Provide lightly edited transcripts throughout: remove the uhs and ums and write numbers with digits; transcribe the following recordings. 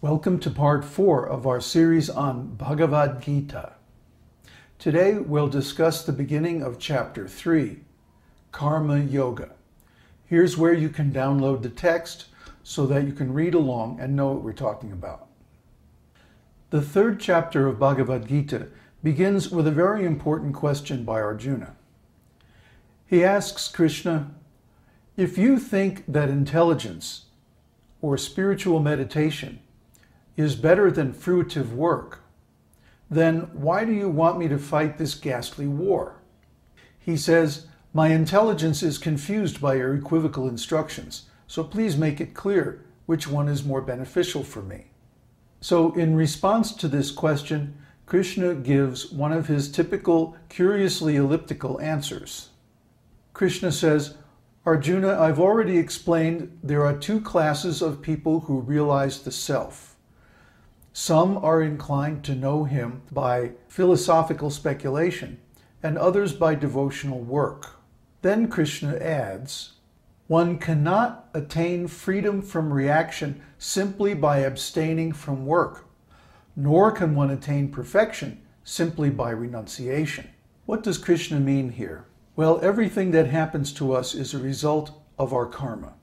Welcome to part 4 of our series on Bhagavad-gita. Today we'll discuss the beginning of chapter 3, Karma Yoga. Here's where you can download the text so that you can read along and know what we're talking about. The third chapter of Bhagavad-gita begins with a very important question by Arjuna. He asks Krishna, if you think that intelligence or spiritual meditation is better than fruitive work, then why do you want me to fight this ghastly war? He says, my intelligence is confused by your equivocal instructions, so please make it clear which one is more beneficial for me. So in response to this question, Krishna gives one of his typical, curiously elliptical answers. Krishna says, Arjuna, I've already explained there are two classes of people who realize the self. Some are inclined to know him by philosophical speculation, and others by devotional work. Then Krishna adds, one cannot attain freedom from reaction simply by abstaining from work, nor can one attain perfection simply by renunciation. What does Krishna mean here? Well, everything that happens to us is a result of our karma.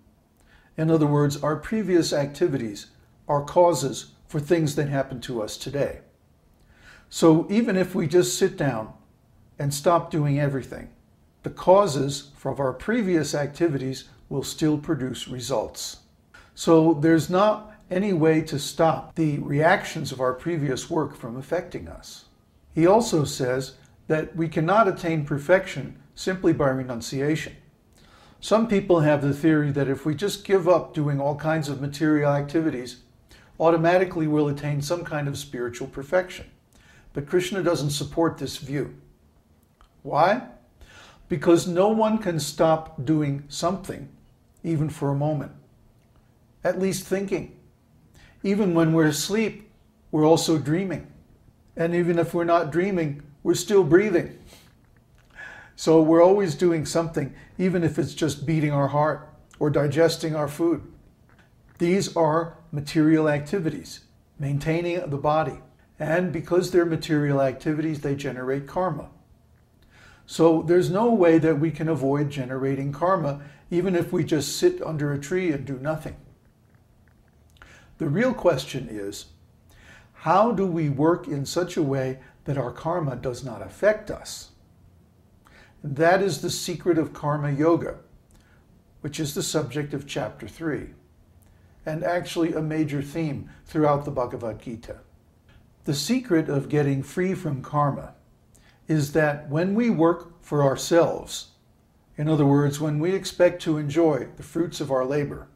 In other words, our previous activities are causes for things that happen to us today. So even if we just sit down and stop doing everything, the causes from our previous activities will still produce results. So there's not any way to stop the reactions of our previous work from affecting us. He also says that we cannot attain perfection simply by renunciation. Some people have the theory that if we just give up doing all kinds of material activities, automatically we'll attain some kind of spiritual perfection. But Krishna doesn't support this view. Why? Because no one can stop doing something, even for a moment. At least thinking. Even when we're asleep, we're also dreaming. And even if we're not dreaming, we're still breathing. So we're always doing something, even if it's just beating our heart or digesting our food. These are material activities, maintaining the body. And because they're material activities, they generate karma. So there's no way that we can avoid generating karma, even if we just sit under a tree and do nothing. The real question is, how do we work in such a way that our karma does not affect us? And that is the secret of karma yoga, which is the subject of chapter 3. And actually a major theme throughout the Bhagavad-gita. The secret of getting free from karma is that when we work for ourselves, in other words, when we expect to enjoy the fruits of our labor,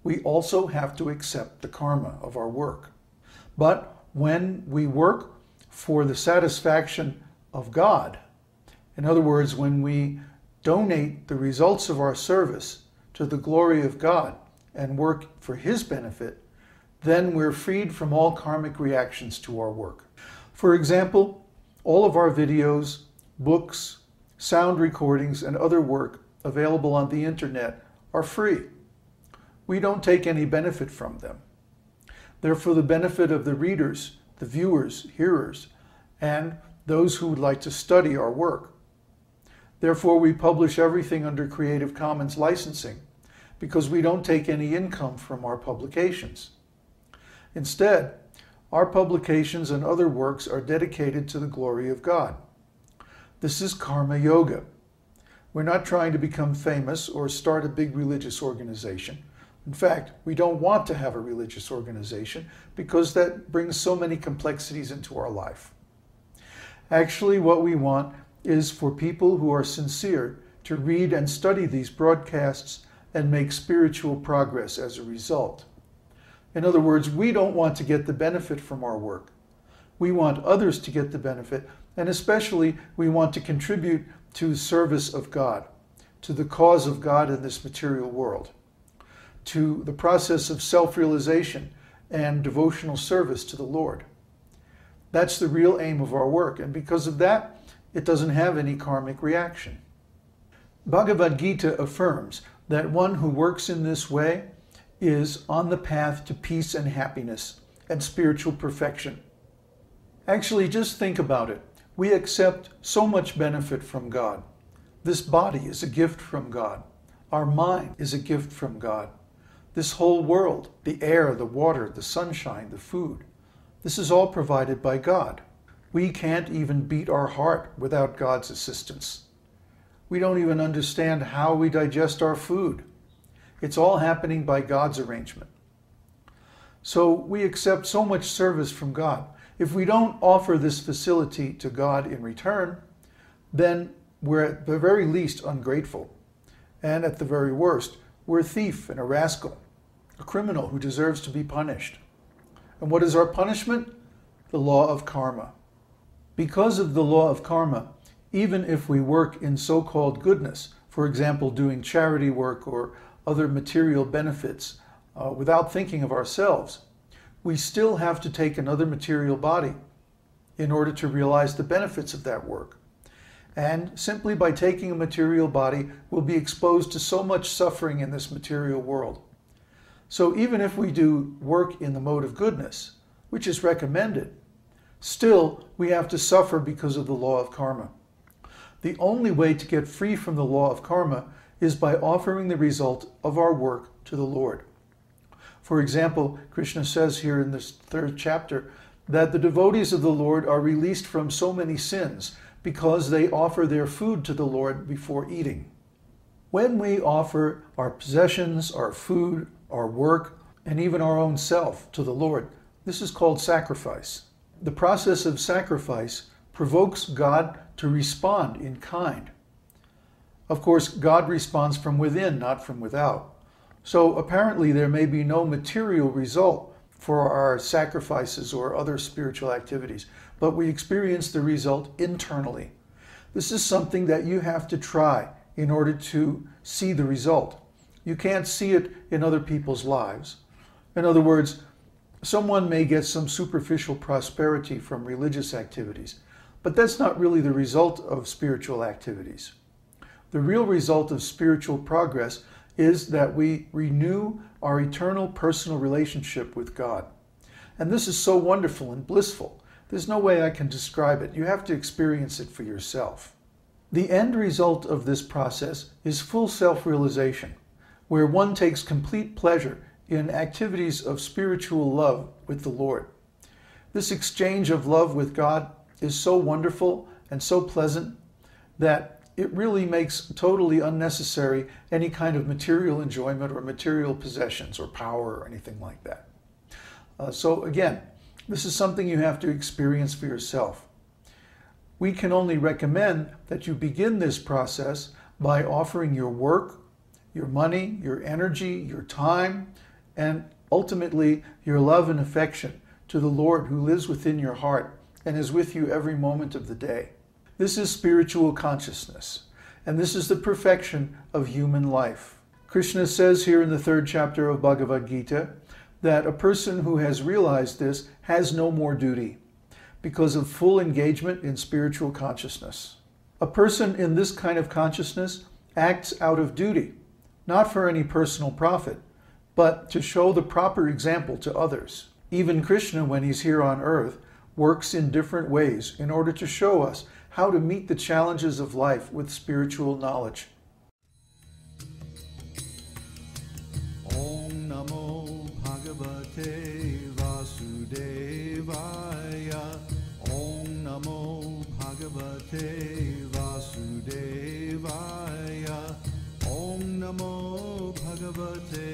we also have to accept the karma of our work. But when we work for the satisfaction of God, in other words, when we donate the results of our service to the glory of God, and work for His benefit, then we're freed from all karmic reactions to our work. For example, all of our videos, books, sound recordings, and other work available on the internet are free. We don't take any benefit from them. They're for the benefit of the readers, the viewers, hearers, and those who would like to study our work. Therefore, we publish everything under Creative Commons licensing, because we don't take any income from our publications. Instead, our publications and other works are dedicated to the glory of God. This is karma yoga. We're not trying to become famous or start a big religious organization. In fact, we don't want to have a religious organization because that brings so many complexities into our life. Actually, what we want is for people who are sincere to read and study these broadcasts and make spiritual progress as a result. In other words, we don't want to get the benefit from our work. We want others to get the benefit, and especially we want to contribute to the service of God, to the cause of God in this material world, to the process of self-realization and devotional service to the Lord. That's the real aim of our work, and because of that, it doesn't have any karmic reaction. Bhagavad-gita affirms that one who works in this way is on the path to peace and happiness and spiritual perfection. Actually, just think about it. We accept so much benefit from God. This body is a gift from God. Our mind is a gift from God. This whole world, the air, the water, the sunshine, the food, this is all provided by God. We can't even beat our heart without God's assistance. We don't even understand how we digest our food. It's all happening by God's arrangement. So we accept so much service from God. If we don't offer this facility to God in return, then we're at the very least ungrateful. And at the very worst, we're a thief and a rascal, a criminal who deserves to be punished. And what is our punishment? The law of karma. Because of the law of karma, even if we work in so-called goodness, for example, doing charity work or other material benefits, without thinking of ourselves, we still have to take another material body in order to realize the benefits of that work. And simply by taking a material body, we'll be exposed to so much suffering in this material world. So even if we do work in the mode of goodness, which is recommended, still we have to suffer because of the law of karma. The only way to get free from the law of karma is by offering the result of our work to the Lord. For example, Krishna says here in this 3rd chapter that the devotees of the Lord are released from so many sins because they offer their food to the Lord before eating. When we offer our possessions, our food, our work, and even our own self to the Lord, this is called sacrifice. The process of sacrifice provokes God to respond in kind. Of course, God responds from within, not from without. So apparently there may be no material result for our sacrifices or other spiritual activities, but we experience the result internally. This is something that you have to try in order to see the result. You can't see it in other people's lives. In other words, someone may get some superficial prosperity from religious activities, but that's not really the result of spiritual activities. The real result of spiritual progress is that we renew our eternal personal relationship with God. And this is so wonderful and blissful. There's no way I can describe it. You have to experience it for yourself. The end result of this process is full self-realization, where one takes complete pleasure in activities of spiritual love with the Lord. This exchange of love with God is so wonderful and so pleasant that it really makes totally unnecessary any kind of material enjoyment or material possessions or power or anything like that. So again, this is something you have to experience for yourself. We can only recommend that you begin this process by offering your work, your money, your energy, your time, and ultimately your love and affection to the Lord who lives within your heart and is with you every moment of the day. This is spiritual consciousness, and this is the perfection of human life. Krishna says here in the 3rd chapter of Bhagavad-gita that a person who has realized this has no more duty because of full engagement in spiritual consciousness. A person in this kind of consciousness acts out of duty, not for any personal profit, but to show the proper example to others. Even Krishna, when he's here on earth, works in different ways in order to show us how to meet the challenges of life with spiritual knowledge. Om Namo Bhagavate Vasudevaya. Om Namo Bhagavate Vasudevaya. Om Namo Bhagavate